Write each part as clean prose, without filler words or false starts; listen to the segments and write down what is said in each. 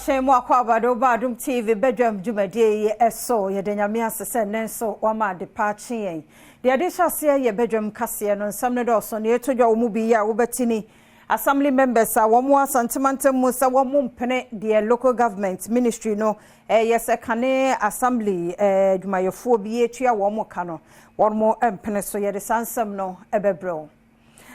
Ache mo akwa Badwam TV Badwam Jumade eso ye denyame asese nenso wama de pachi yen. De adishase ye Badwam kase no nsamne do so ne etodwa wo mu bi ya wo betini assembly members a wo mu asantemantam mu sa wo mu mpene de local government ministry no yes kane assembly dwumayefo bi etua wo mu ka no wo mu mpene so ye de sansam no ebebrew.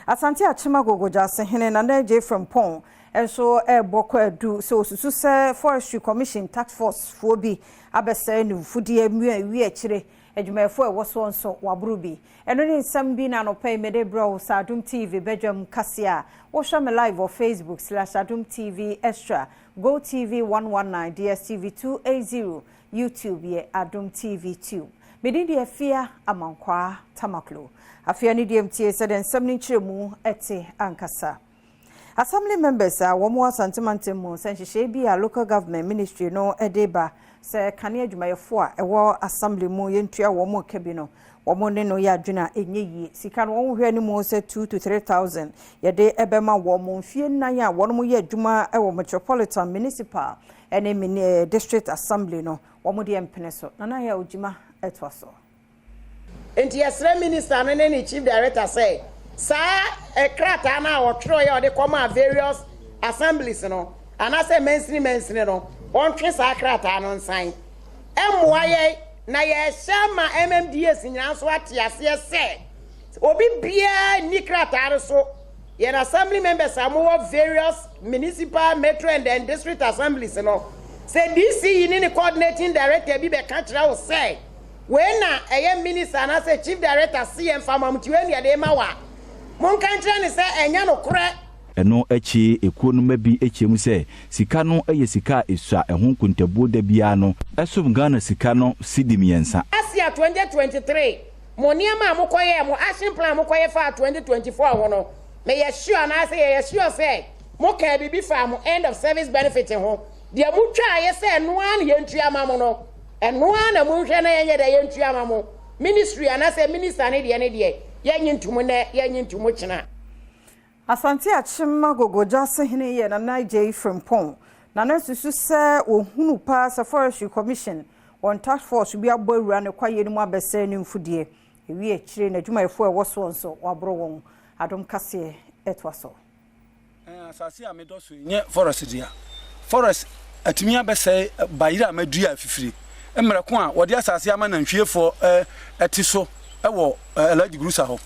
Asante achima gogoja se hene na na from pon and so boko edu so susu se forestry commission task force fo bi abese nu fudie wi akire adwumayefo e woso nso waburu bi eno ni nsam bi na no pay mede bro sa Adom TV Badwam kasia wo show me live on Facebook /Adom TV extra Go TV 119 DSTV 280 YouTube ye Adom TV 2 medidi afia amankwa tamaklo afia ni DMT said nsam ni chiremu ete ankasa. Assembly members are one more santimantimu sense be a local government ministry no edeba se kane adwumayefo a ewo assembly mu yentua wo mo kabino wo mo ne no ya adwuna enyeyi sika no wo hwe ni mu se 2 to 3000 ye de ebema wo mo mfie nan ya wo mo ye adwuma ewo metropolitan municipal ene district assembly no wo mo de empene so nana ya ojima etwaso enti yesre minister no ne chief director say sa krata na wotro ya de come various assemblies no and I say mensini no on twe sa krata no nsan emwaye na ye shama MMDS nyina so atiase se obi bia ni krata so ye assembly members are more various municipal metro and then district assemblies no say DC ni coordinating director bi be ka kira wo say when na eye minister na say chief director CM famamti when ya de mawa mon kantre ne se enya no kore eno echi ekuo no mabi echemu se sika no eye sika esua ehun kuntabu da bia no esum Ghana sika no sidi miensa asia 2023 moniama amokoye mo action plan amokoye fa 2024 ho no me ye sure na say ye sure say mo ka bibi fa mo end of service benefit ho de mo twa ye se eno an ye ntua mamo no eno an na mo hwe na ye de ye ntua mamo ministry ana say minister ne de yanyintumu ne yanyintumu china Asante achima gogoja se hene ye na Niger from pon na na susu se ohunu pa sa forestry commission on task force bi abawura ne kwaye ni mu abese ni mfudie ewi akire na adwumayefo e woso nso wabro won Adom kase etwaso asase amedoso nye forest dia forest atimi abese bayira amadua afifiri emreko a wode asase ama na nhwiefo etiso ewo eladi grusa ho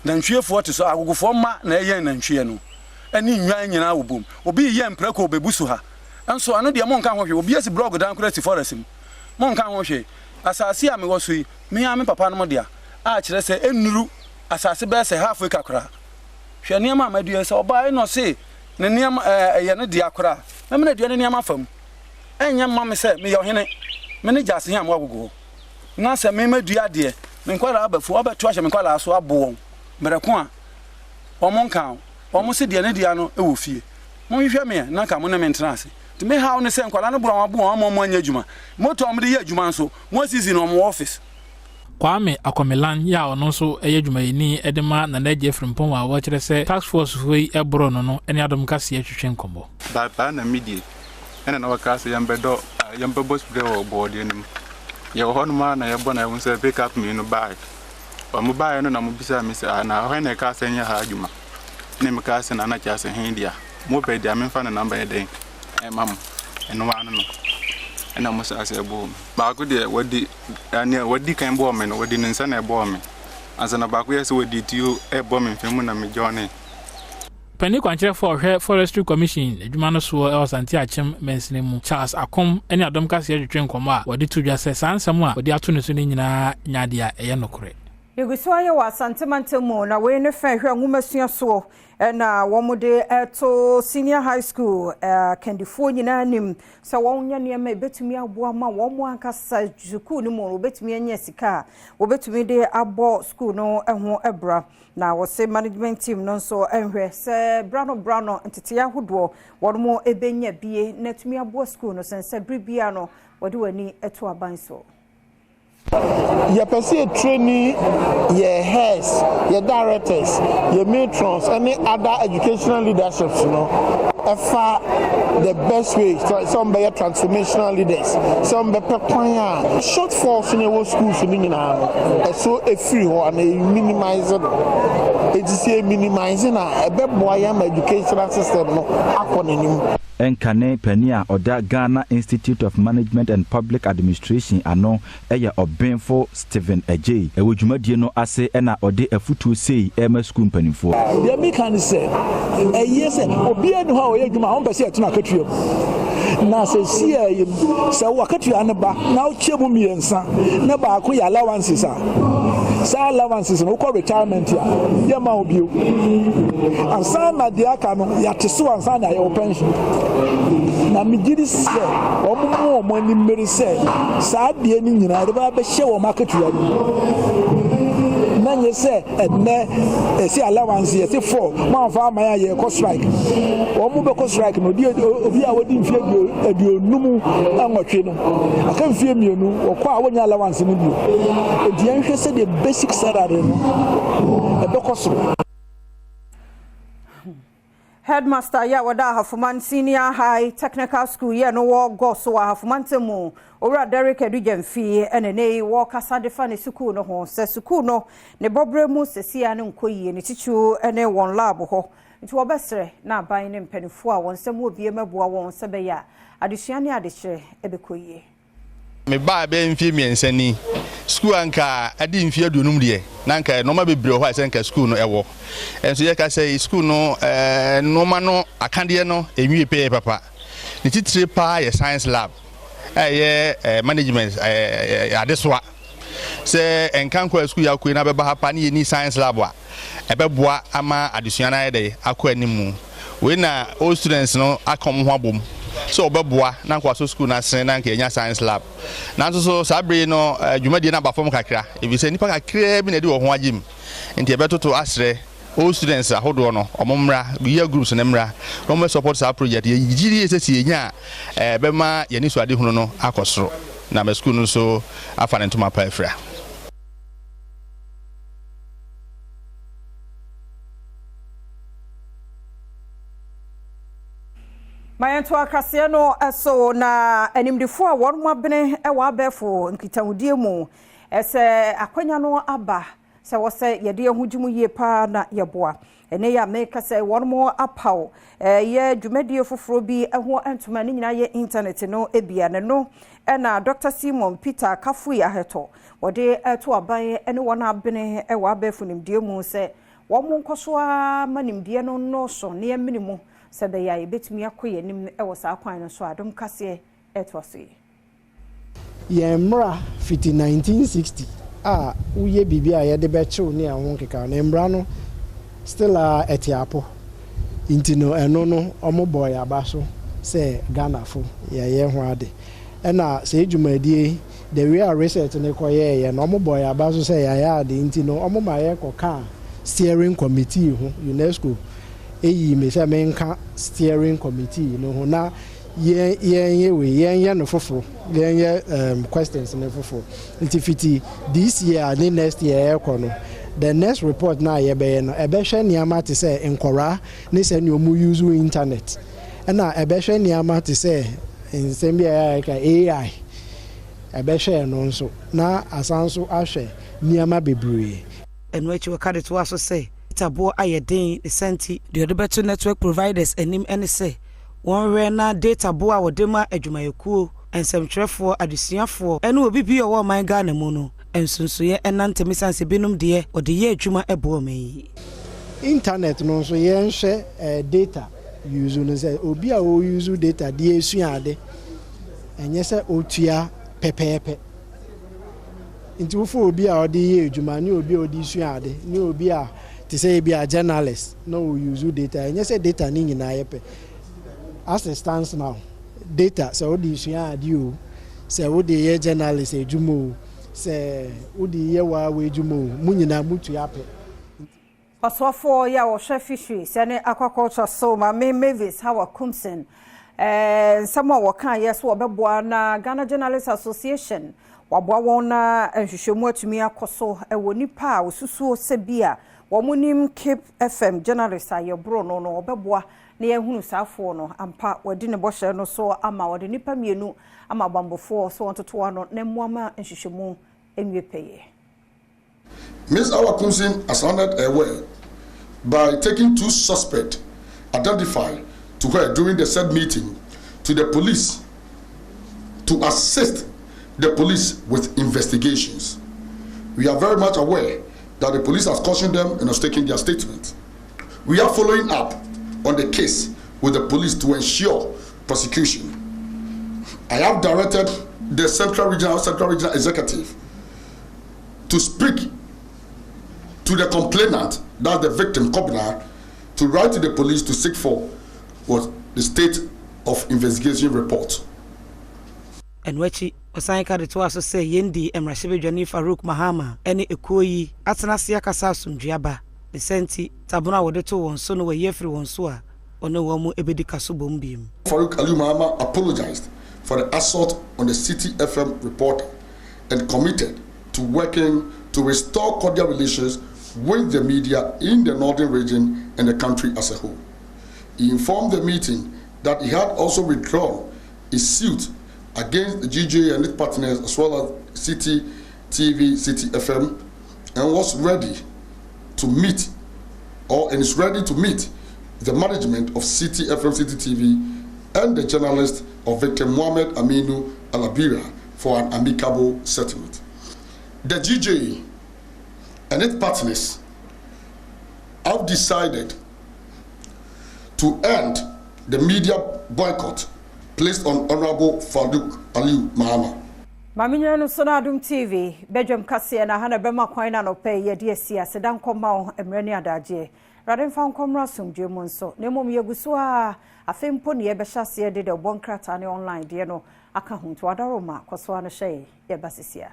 na nhwiefo te so agogofo ma na eyen na nhwie no ani nwan nyina wobom obi ye mpreko obebusu ha enso ano de monka ho hwe obi asi blog dan kura si forest mu monka ho hwe asase ame woso yi me ame papa no mo dia a kire se enuru asase be se half acre kura hwe niam amadua se oba no se ne niam ye ne dia kura na me na dua ne niam afam enya mama se me ye ohene me ne jase hiam wagogo na se me madua de menkwala abafu abetu ahye menkwala aso abo mereko a omonka omo se de ne dia no e wo fie mo hwehwe me na ka mo na mentena ase ti me hawo ne se nkwala no bro abo omo anya adwuma moto omo de ye adwuma nso mo sisi no mo office Kwame Akomelan ya ono so eye adwumayini edema na naje frimpon wa wo kire se task force hoi ebro no ene Adom kase atwetwe nkombo ba na media ene na wakase yambedo yambebo spray o board enim ye hono ma na yebo na yewon se pick up me no bag o mo bag no na mo bisa me se na ho na ka se nya ha adwuma ne me ka se na na cha se hin dia mo be dia me fa na number den mam eno wa no ena mo sa se bo ba ko de wadi ania wadi kan bo me no wadi nsa na bo me azana ba ko yesi wadi tio e bo me femu na me jone Penny kwanchere for forestry commission adwuma no so Asante achem mensene mu Charles Akom ene Adom kase atwetwe nkomo a wodi to dwa se sansam a wodi ato ne so ne nyina nyade a eye nokore yeguso aye wa santemantemu na we ne fa hwe nwumasua so na womode eto senior high school kendifo nyina nim se wonya niam betumi aboa ma womo ankasa school ni mo betumi anya sika obetumi de abo school no ho ebra na wose management team no so enhwe se brano ntete ahodo womo ebenya bie na tumi abo school no sense bribia no wode wani eto aban so your person training, your heads, your directors, your matrons, any other educational leaderships, you know. the best way. Some be transformational leaders. Some be prepare shortfalls in our schools in so free and minimize it. It's minimizing a better educational system no Enkane Penia Oda Ghana Institute of Management and Public Administration ano eya obenfo Stephen Ejay ewo dwumadie no ase na ode afutu sei ema school mpanimfo the me can say yes obi enu ha oye dwuma on pese etuna katuam na se sie se wakatua ne ba na o chemu miensa na ba ko ya allowances sa allowances no ko retirement ya ye ma obi and some na dia ka no ya teso ansa na your pension na migiri se omo ani mmeri se sa die ni nyina de ba be hye wo makatua ni na nye se ene esi allowance ye se for man fa ma ye ko strike omo be ko strike no di obi a wodi mfie aduonum anwotwe no aka mfie mienu okwa a wonya allowance ni bio edi anhwe se the basic salary no e be ko so. Headmaster ya wada Hafuman Senior High Technical School ya no wo go so Hafumantemu owura Derek Edujemfi enene wo kasa defa ne school no ho se school no ne bobremu sesia ne nkoyie ne tichu ene won lab ho nti wo besre na aban ne mpanifo a won sem obie maboa won se be ya adesua ne adehye ebekoyie me ba be mfie miensani school anka adi mfie adunum de nanka no ma bebre ho asenka school no ewo enso ye ka say school no no ma no akande no enwie pe papa ni titire pa ye science lab ye management adeswa se enkanko school ya ko na be ba hapa ni ni science lab a ebeboa ama adesua na ye de akọ animu we na all students no akom ho abom so obeboa na kwa so school na sen na nke nya science lab na so sabre no dwumadie na ba fom kakra ebi se nipa kakra bi na di wo ho agim nti ebetoto asre all students ahodo no omomra year groups na mra no support sa project ye yigiri esesi nya be ma ye ni so ade hunu no akosoro na me school no so afa ntoma pa afra. Mayento akase no eso na animdifo a won mabene e wa abefo nkitahudie mu ese akwanya no aba se wo se yede ehudwum yie pa na yeboa ene ya make se won mo apaw ye dwumadie foforo bi eho entoma ne nyina ye internet no ebia ne no na Dr. Simon Peter Kafui aheto wode to aban ene won abene e wa abefo nimdie mu se won mo nkoso a manimdie no no so ne eminimu sebe ya betumi akoye nim e wo sa kwan no so Adom kase etwose ye mra fiti 1960 uye bibia ye de bechew ne ahon keka na mra no still etiapo intino eno no omoboy abaso se Ghana fo ye ho ade na se dwumadie the real research ne koye ye no omoboy abaso se ya ade intino omomaye koka steering committee ho UNESCO eyi me se menka steering committee no ho na ye no foforo ye questions no foforo ntifiti this year and next year ekono the next report na ye be no ebehwe niama te se enkora ne se ne omu use internet na ebehwe niama te se nsem ya ka AI ebehwe no nso na asanso ahwe niama bebree eno echi wakade to aso se tabo ayeden senti the other network providers enim ene se won we na data bo a wodema adwumayekuo ensemtwerefo adusiafo ene obi bi owo man Ghana mu no ensunsuye enantemi sanse binum de ode ye adwuma ebo mai internet no so ye nhwe data use no se obi a o use data de esuade enye se otua pepepe nti wo fo obi a ode ye adwuma ni obi a ode suade ni obi a to say be a journalist no use data and you say data ni nyina yepe as it stands now data so the issue you say wo the ye journalist ejumo say wo the ye wa ejumo mu nyina mutu yape osofo ya wo hwe fishery sene aquaculture so ma Mavis Hawa Kumsen someone wo kan yes wo beboa na Ghana Journalists Association waboa won na nhwehwemu atumi akoso ewo nipa a osusuo se bia womunim Cape FM journalist ayebro no obeboa na yehunu saafo no ampa wadi ne bɔhyɛ no so ama wadi nipa mienu ama bambofo so ontoto no na muama nhwehwemu enwie peye. Ms. Awakunsin has honored her well by taking 2 suspects identified to her during the said meeting to the police to assist the police with investigations. We are very much aware that the police has cautioned them and has taken their statement. We are following up on the case with the police to ensure prosecution. I have directed the Central Regional Executive to speak to the complainant, that's the victim, Kobna, to write to the police to seek for what the state of investigation report. And wachi osanka de to aso say yendi emrahye Johnny Farouk Mahama ene ekoyi atenase akasa asumdwaba the senti tabuna wode to won so no we yefri won so a ono wo mu ebedi kaso bom biem. Farouk Ali Mahama apologized for the assault on the City FM reporter and committed to working to restore cordial relations with the media in the northern region and the country as a whole. He informed the meeting that he had also withdrawn his suit against the GJ and its partners as well as City TV, City FM, and was ready to meet and is ready to meet the management of City FM, City TV, and the journalist of victim Mohamed Aminu Alabira for an amicable settlement. The GJ and its partners have decided to end the media boycott placed on Honorable Farouk Ali Mahama. Maminya no so na Adom TV Badwam kase na hana bema kwan na no pay ye de sia sedan koma emrani adaje raden fa nkomra somdwe mu nso na mom yeguso a afempo ne ye be hyase de de bonkrata ne online de no aka hunto adaroma kwaso ano hye ye basisia.